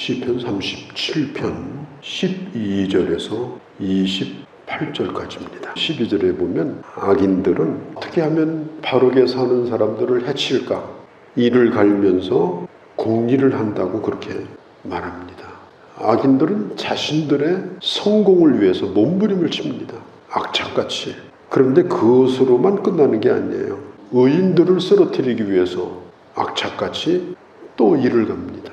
시편 37편 12절에서 28절까지입니다. 12절에 보면 악인들은 어떻게 하면 바르게 사는 사람들을 해칠까? 이를 갈면서 공리를 한다고 그렇게 말합니다. 악인들은 자신들의 성공을 위해서 몸부림을 칩니다. 악착같이. 그런데 그것으로만 끝나는 게 아니에요. 의인들을 쓰러뜨리기 위해서 악착같이 또 일을 갑니다.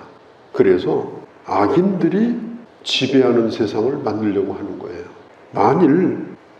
그래서 악인들이 지배하는 세상을 만들려고 하는 거예요. 만일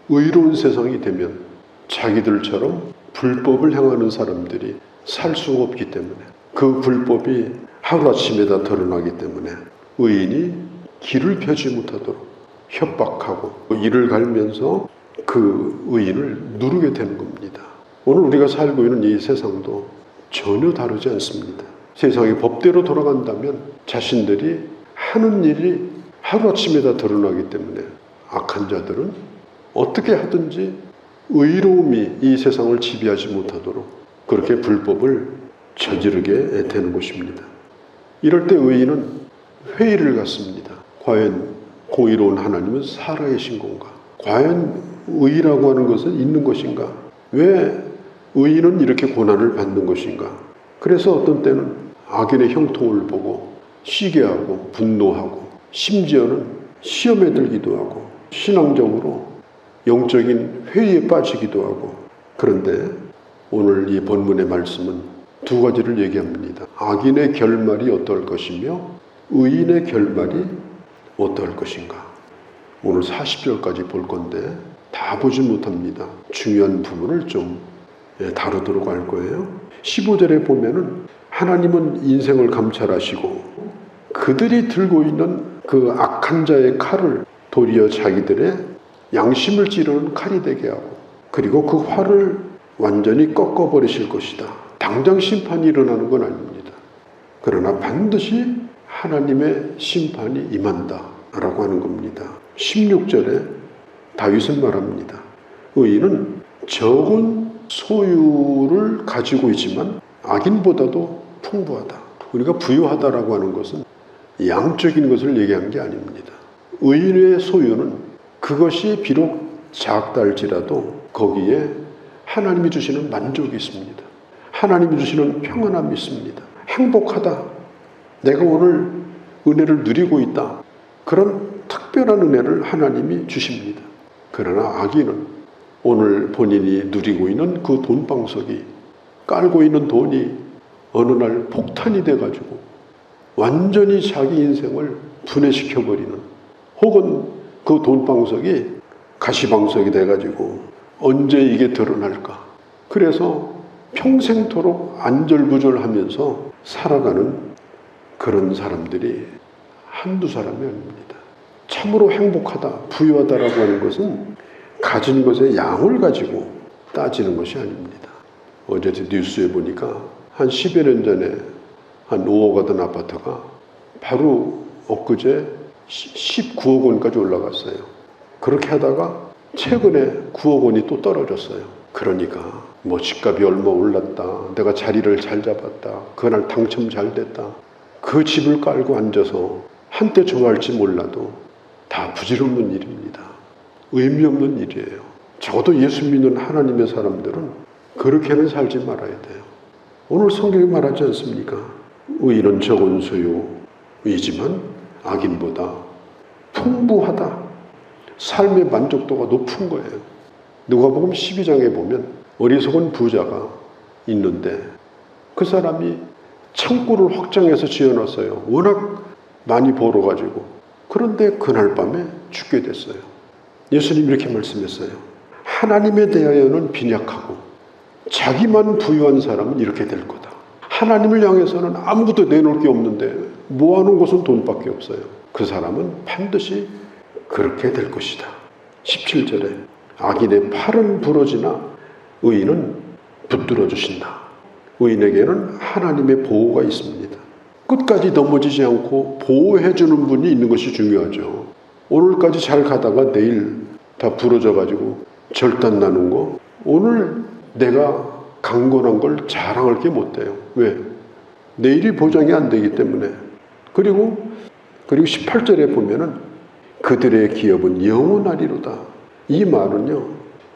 의로운 세상이 되면 자기들처럼 불법을 행하는 사람들이 살 수가 없기 때문에, 그 불법이 하루아침에 다 드러나기 때문에 의인이 길을 펴지 못하도록 협박하고 이를 갈면서 그 의인을 누르게 되는 겁니다. 오늘 우리가 살고 있는 이 세상도 전혀 다르지 않습니다. 세상이 법대로 돌아간다면 자신들이 하는 일이 하루아침에 다 드러나기 때문에 악한 자들은 어떻게 하든지 의로움이 이 세상을 지배하지 못하도록 그렇게 불법을 저지르게 되는 것입니다. 이럴 때 의인은 회의를 갖습니다. 과연 공의로운 하나님은 살아계신 건가? 과연 의라고 하는 것은 있는 것인가? 왜 의인은 이렇게 고난을 받는 것인가? 그래서 어떤 때는 악인의 형통을 보고 시기하고 분노하고 심지어는 시험에 들기도 하고 신앙적으로 영적인 회의에 빠지기도 하고. 그런데 오늘 이 본문의 말씀은 두 가지를 얘기합니다. 악인의 결말이 어떨 것이며 의인의 결말이 어떨 것인가. 오늘 40절까지 볼 건데 다 보지 못합니다. 중요한 부분을 좀 다루도록 할 거예요. 15절에 보면은 하나님은 인생을 감찰하시고 그들이 들고 있는 그 악한 자의 칼을 도리어 자기들의 양심을 찌르는 칼이 되게 하고, 그리고 그 활을 완전히 꺾어버리실 것이다. 당장 심판이 일어나는 건 아닙니다. 그러나 반드시 하나님의 심판이 임한다 라고 하는 겁니다. 16절에 다윗은 말합니다. 의인은 적은 소유를 가지고 있지만 악인보다도 풍부하다. 우리가 부유하다라고 하는 것은 양적인 것을 얘기하는 게 아닙니다. 의인의 소유는 그것이 비록 작다 할지라도 거기에 하나님이 주시는 만족이 있습니다. 하나님이 주시는 평안함이 있습니다. 행복하다. 내가 오늘 은혜를 누리고 있다. 그런 특별한 은혜를 하나님이 주십니다. 그러나 악인은 오늘 본인이 누리고 있는 그 돈방석이, 깔고 있는 돈이 어느 날 폭탄이 돼가지고 완전히 자기 인생을 분해시켜버리는, 혹은 그 돈방석이 가시방석이 돼가지고 언제 이게 드러날까. 그래서 평생토록 안절부절하면서 살아가는 그런 사람들이 한두 사람이 아닙니다. 참으로 행복하다, 부유하다라고 하는 것은 가진 것의 양을 가지고 따지는 것이 아닙니다. 어제 뉴스에 보니까 한 10여 년 전에 한 5억 하던 아파트가 바로 엊그제 19억 원까지 올라갔어요. 그렇게 하다가 최근에 9억 원이 또 떨어졌어요. 그러니까 뭐 집값이 얼마 올랐다, 내가 자리를 잘 잡았다, 그날 당첨 잘 됐다, 그 집을 깔고 앉아서 한때 좋아할지 몰라도 다 부질없는 일입니다. 의미 없는 일이에요. 적어도 예수 믿는 하나님의 사람들은 그렇게는 살지 말아야 돼요. 오늘 성경이 말하지 않습니까? 의인은 적은 소유이지만 악인보다 풍부하다. 삶의 만족도가 높은 거예요. 누가복음 12장에 보면 어리석은 부자가 있는데 그 사람이 창고를 확장해서 지어놨어요. 워낙 많이 벌어가지고. 그런데 그날 밤에 죽게 됐어요. 예수님이 이렇게 말씀했어요. 하나님에 대하여는 빈약하고 자기만 부유한 사람은 이렇게 될 거다. 하나님을 향해서는 아무것도 내놓을 게 없는데 모아놓은 것은 돈밖에 없어요. 그 사람은 반드시 그렇게 될 것이다. 17절에 악인의 팔은 부러지나 의인은 붙들어 주신다. 의인에게는 하나님의 보호가 있습니다. 끝까지 넘어지지 않고 보호해주는 분이 있는 것이 중요하죠. 오늘까지 잘 가다가 내일 다 부러져가지고 절단 나는 거, 오늘 내가 강건한 걸 자랑할 게 못 돼요. 왜? 내일이 보장이 안 되기 때문에. 그리고 그리고 18절에 보면은 그들의 기업은 영원하리로다. 이 말은요,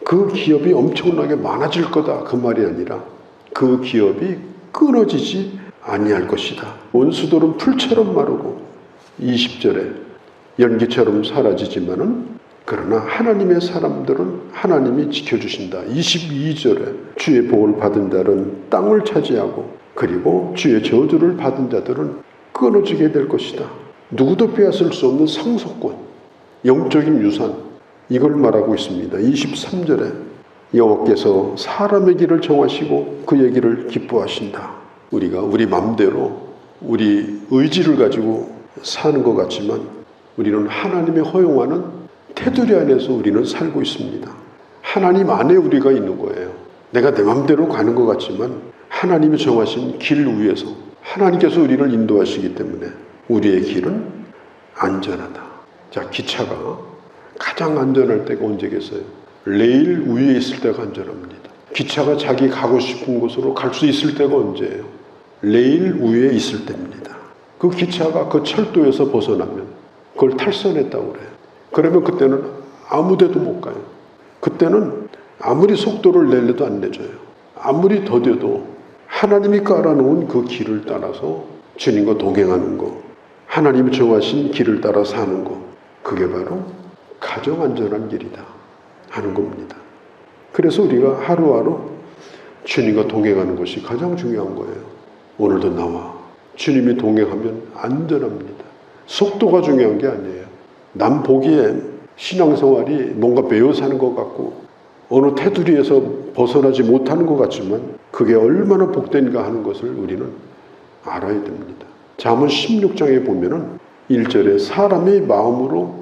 그 기업이 엄청나게 많아질 거다 그 말이 아니라 그 기업이 끊어지지 아니할 것이다. 원수들은 풀처럼 마르고 20절에 연기처럼 사라지지만은 그러나 하나님의 사람들은 하나님이 지켜주신다. 22절에 주의 복을 받은 자는 땅을 차지하고 그리고 주의 저주를 받은 자들은 끊어지게 될 것이다. 누구도 빼앗을 수 없는 상속권, 영적인 유산, 이걸 말하고 있습니다. 23절에 여호와께서 사람의 길을 정하시고 그의 길을 기뻐하신다. 우리가 우리 맘대로 우리 의지를 가지고 사는 것 같지만 우리는 하나님의 허용하는 테두리 안에서 우리는 살고 있습니다. 하나님 안에 우리가 있는 거예요. 내가 내 맘대로 가는 것 같지만 하나님이 정하신 길 위에서 하나님께서 우리를 인도하시기 때문에 우리의 길은 안전하다. 자, 기차가 가장 안전할 때가 언제겠어요? 레일 위에 있을 때가 안전합니다. 기차가 자기 가고 싶은 곳으로 갈 수 있을 때가 언제예요? 레일 위에 있을 때입니다. 그 기차가 그 철도에서 벗어나면 그걸 탈선했다고 그래요. 그러면 그때는 아무 데도 못 가요. 그때는 아무리 속도를 내려도 안 내줘요. 아무리 더뎌도 하나님이 깔아놓은 그 길을 따라서 주님과 동행하는 거, 하나님이 정하신 길을 따라 사는 거, 그게 바로 가장 안전한 길이다 하는 겁니다. 그래서 우리가 하루하루 주님과 동행하는 것이 가장 중요한 거예요. 오늘도 나와 주님이 동행하면 안전합니다. 속도가 중요한 게 아니에요. 남 보기에 신앙생활이 뭔가 배워 사는 것 같고 어느 테두리에서 벗어나지 못하는 것 같지만 그게 얼마나 복된가 하는 것을 우리는 알아야 됩니다. 잠언 16장에 보면은 1절에 사람의 마음으로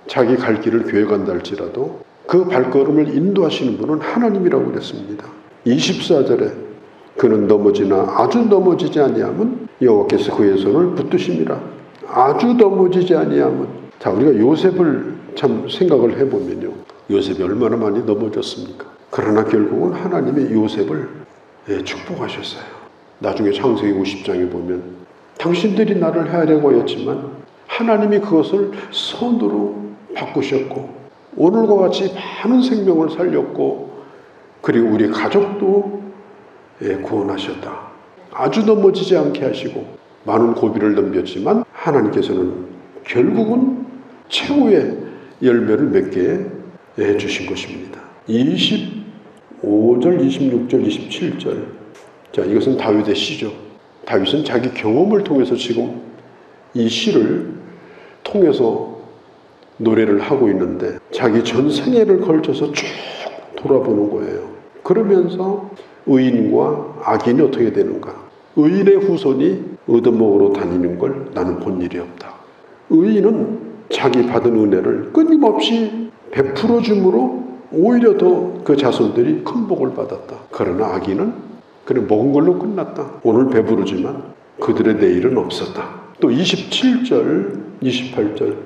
자기 갈 길을 계획한다 할지라도 그 발걸음을 인도하시는 분은 하나님이라고 그랬습니다. 24절에 그는 넘어지나 아주 넘어지지 아니하면 여호와께서 그의 손을 붙드심이라. 아주 넘어지지 아니하면, 자, 우리가 요셉을 참 생각을 해보면요, 요셉이 얼마나 많이 넘어졌습니까? 그러나 결국은 하나님이 요셉을 축복하셨어요. 나중에 창세기 50장에 보면 당신들이 나를 해하려고 했지만 하나님이 그것을 선으로 바꾸셨고 오늘과 같이 많은 생명을 살렸고 그리고 우리 가족도 구원하셨다. 아주 넘어지지 않게 하시고 많은 고비를 넘겼지만 하나님께서는 결국은 최후의 열매를 맺게 해주신 것입니다. 25절, 26절, 27절. 자, 이것은 다윗의 시죠. 다윗은 자기 경험을 통해서 지금 이 시를 통해서 노래를 하고 있는데 자기 전생애를 걸쳐서 쭉 돌아보는 거예요. 그러면서 의인과 악인이 어떻게 되는가? 의인의 후손이 얻어먹으러 다니는 걸 나는 본 일이 없다. 의인은 자기 받은 은혜를 끊임없이 베풀어 줌으로 오히려 더 그 자손들이 큰 복을 받았다. 그러나 악인은 그래 먹은 걸로 끝났다. 오늘 배부르지만 그들의 내일은 없었다. 또 27절, 28절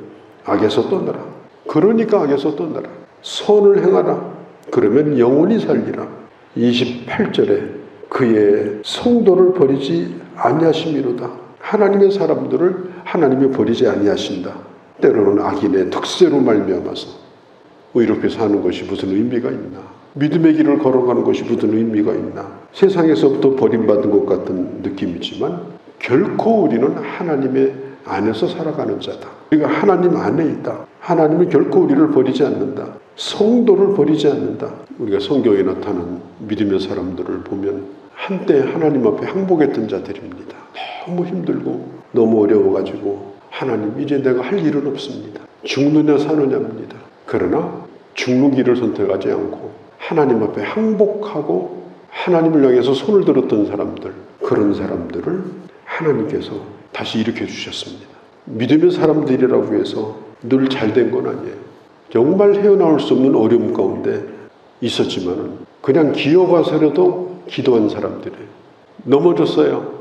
악에서 떠나라. 그러니까 악에서 떠나라. 선을 행하라. 그러면 영원히 살리라. 28절에 그의 성도를 버리지 아니하심이로다. 하나님의 사람들을 하나님이 버리지 아니하신다. 때로는 악인의 특세로 말미암아서 의롭게 사는 것이 무슨 의미가 있나? 믿음의 길을 걸어가는 것이 무슨 의미가 있나? 세상에서부터 버림받은 것 같은 느낌이지만 결코 우리는 하나님의 안에서 살아가는 자다. 우리가 하나님 안에 있다. 하나님은 결코 우리를 버리지 않는다. 성도를 버리지 않는다. 우리가 성경에 나타난 믿음의 사람들을 보면 한때 하나님 앞에 항복했던 자들입니다. 너무 힘들고 너무 어려워가지고 하나님 이제 내가 할 일은 없습니다. 죽느냐 사느냐입니다. 그러나 죽는 길을 선택하지 않고 하나님 앞에 항복하고 하나님을 향해서 손을 들었던 사람들, 그런 사람들을 하나님께서 다시 일으켜 주셨습니다. 믿음의 사람들이라고 해서 늘 잘된 건 아니에요. 정말 헤어나올 수 없는 어려움 가운데 있었지만은 그냥 기어가서라도 기도한 사람들이에요.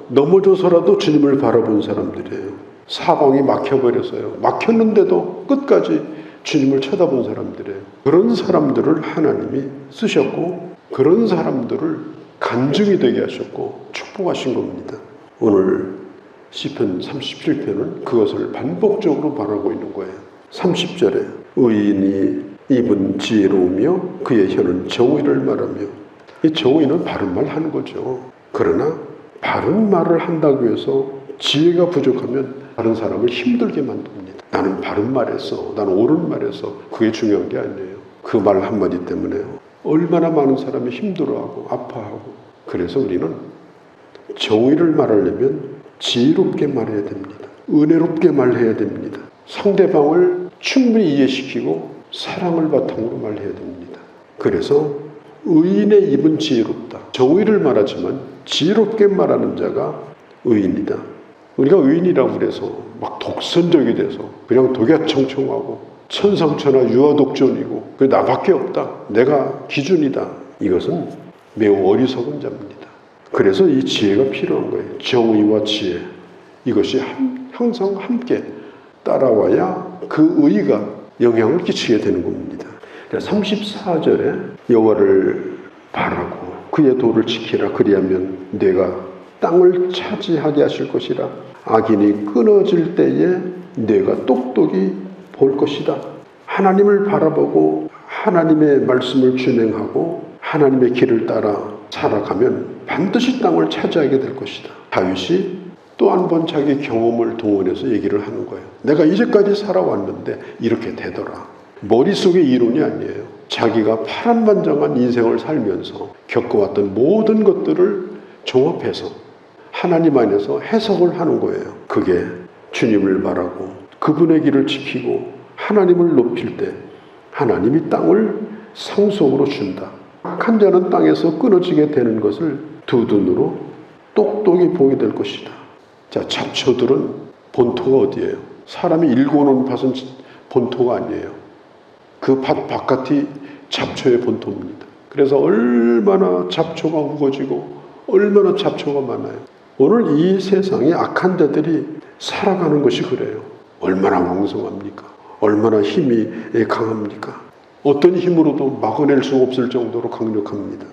넘어져서라도 주님을 바라본 사람들이에요. 사방이 막혀버렸어요. 막혔는데도 끝까지 주님을 쳐다본 사람들이에요. 그런 사람들을 하나님이 쓰셨고 그런 사람들을 간증이 되게 하셨고 축복하신 겁니다. 오늘 시편 37편은 그것을 반복적으로 말하고 있는 거예요. 30절에 의인이 입은 지혜로우며 그의 혀는 정의를 말하며, 이 정의는 바른 말 하는 거죠. 그러나 바른 말을 한다고 해서 지혜가 부족하면 다른 사람을 힘들게 만듭니다. 나는 바른 말했어, 나는 옳은 말했어, 그게 중요한 게 아니에요. 그 말 한마디 때문에 얼마나 많은 사람이 힘들어하고 아파하고. 그래서 우리는 정의를 말하려면 지혜롭게 말해야 됩니다. 은혜롭게 말해야 됩니다. 상대방을 충분히 이해시키고 사랑을 바탕으로 말해야 됩니다. 그래서 의인의 입은 지혜롭다. 정의를 말하지만 지혜롭게 말하는 자가 의인이다. 우리가 의인이라고 그래서 막 독선적이 돼서 그냥 독야청청하고 천상천하 유아독존이고 그 나밖에 없다, 내가 기준이다, 이것은 매우 어리석은 자입니다. 그래서 이 지혜가 필요한 거예요. 정의와 지혜, 이것이 항상 함께 따라와야 그 의가 영향을 끼치게 되는 겁니다. 34절에 여호와를 바라고 그의 도를 지키라. 그리하면 내가 땅을 차지하게 하실 것이라. 악인이 끊어질 때에 내가 똑똑히 볼 것이다. 하나님을 바라보고 하나님의 말씀을 준행하고 하나님의 길을 따라 살아가면 반드시 땅을 차지하게 될 것이다. 다윗이 또 한 번 자기 경험을 동원해서 얘기를 하는 거예요. 내가 이제까지 살아왔는데 이렇게 되더라. 머릿속의 이론이 아니에요. 자기가 파란만장한 인생을 살면서 겪어왔던 모든 것들을 종합해서 하나님 안에서 해석을 하는 거예요. 그게 주님을 바라고 그분의 길을 지키고 하나님을 높일 때 하나님이 땅을 상속으로 준다. 악한 자는 땅에서 끊어지게 되는 것을 두 눈으로 똑똑히 보게 될 것이다. 자, 잡초들은 본토가 어디예요? 사람이 일궈놓은 밭은 본토가 아니에요. 그 밭 바깥이 잡초의 본토입니다. 그래서 얼마나 잡초가 우거지고 얼마나 잡초가 많아요. 오늘 이 세상에 악한 자들이 살아가는 것이 그래요. 얼마나 왕성합니까? 얼마나 힘이 강합니까? 어떤 힘으로도 막아낼 수 없을 정도로 강력합니다.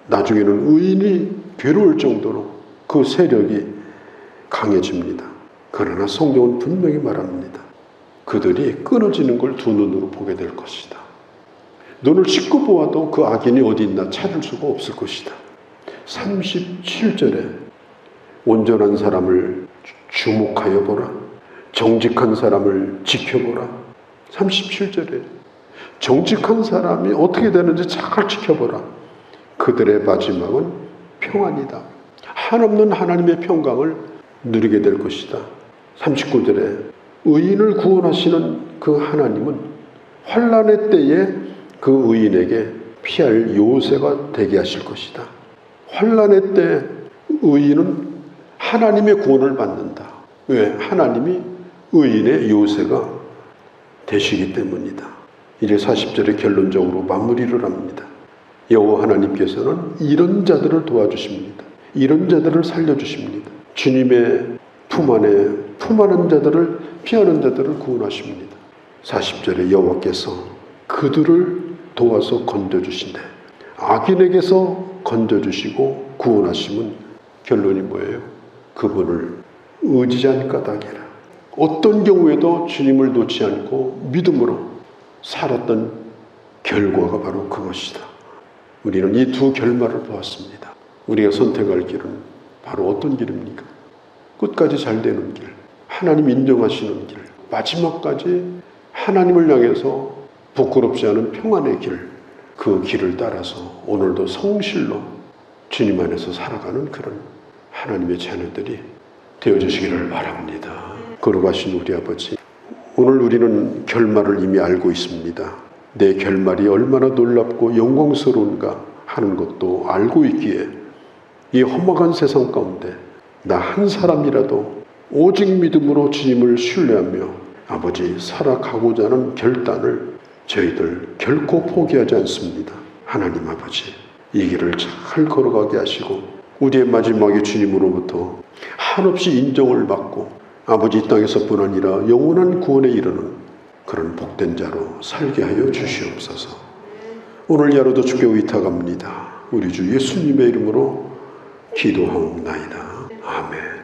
나중에는 의인이 괴로울 정도로 그 세력이 강해집니다. 그러나 성경은 분명히 말합니다. 그들이 끊어지는 걸 두 눈으로 보게 될 것이다. 눈을 씻고 보아도 그 악인이 어디 있나 찾을 수가 없을 것이다. 37절에 온전한 사람을 주목하여 보라. 정직한 사람을 지켜보라. 37절에 정직한 사람이 어떻게 되는지 잘 지켜보라. 그들의 마지막은 평안이다. 한없는 하나님의 평강을 누리게 될 것이다. 39절에 의인을 구원하시는 그 하나님은 환난의 때에 그 의인에게 피할 요새가 되게 하실 것이다. 환난의 때 의인은 하나님의 구원을 받는다. 왜? 하나님이 의인의 요새가 되시기 때문이다. 이제 40절에 결론적으로 마무리를 합니다. 여호와 하나님께서는 이런 자들을 도와주십니다. 이런 자들을 살려주십니다. 주님의 품 안에 품하는 자들을, 피하는 자들을 구원하십니다. 40절에 여호와께서 그들을 도와서 건져주신대. 악인에게서 건져주시고 구원하심은 결론이 뭐예요? 그분을 의지한 까닭이라. 어떤 경우에도 주님을 놓지 않고 믿음으로 살았던 결과가 바로 그것이다. 우리는 이 두 결말을 보았습니다. 우리가 선택할 길은 바로 어떤 길입니까? 끝까지 잘 되는 길, 하나님 인정하시는 길, 마지막까지 하나님을 향해서 부끄럽지 않은 평안의 길, 그 길을 따라서 오늘도 성실로 주님 안에서 살아가는 그런 하나님의 자녀들이 되어주시기를 바랍니다. 거룩하신 우리 아버지, 오늘 우리는 결말을 이미 알고 있습니다. 내 결말이 얼마나 놀랍고 영광스러운가 하는 것도 알고 있기에 이 험악한 세상 가운데 나 한 사람이라도 오직 믿음으로 주님을 신뢰하며 아버지 살아가고자 하는 결단을 저희들 결코 포기하지 않습니다. 하나님 아버지, 이 길을 잘 걸어가게 하시고 우리의 마지막에 주님으로부터 한없이 인정을 받고 아버지 이 땅에서뿐 아니라 영원한 구원에 이르는 그런 복된 자로 살게 하여 주시옵소서. 오늘 야로도 주께 의탁합니다. 우리 주 예수님의 이름으로 기도하옵나이다. 아멘.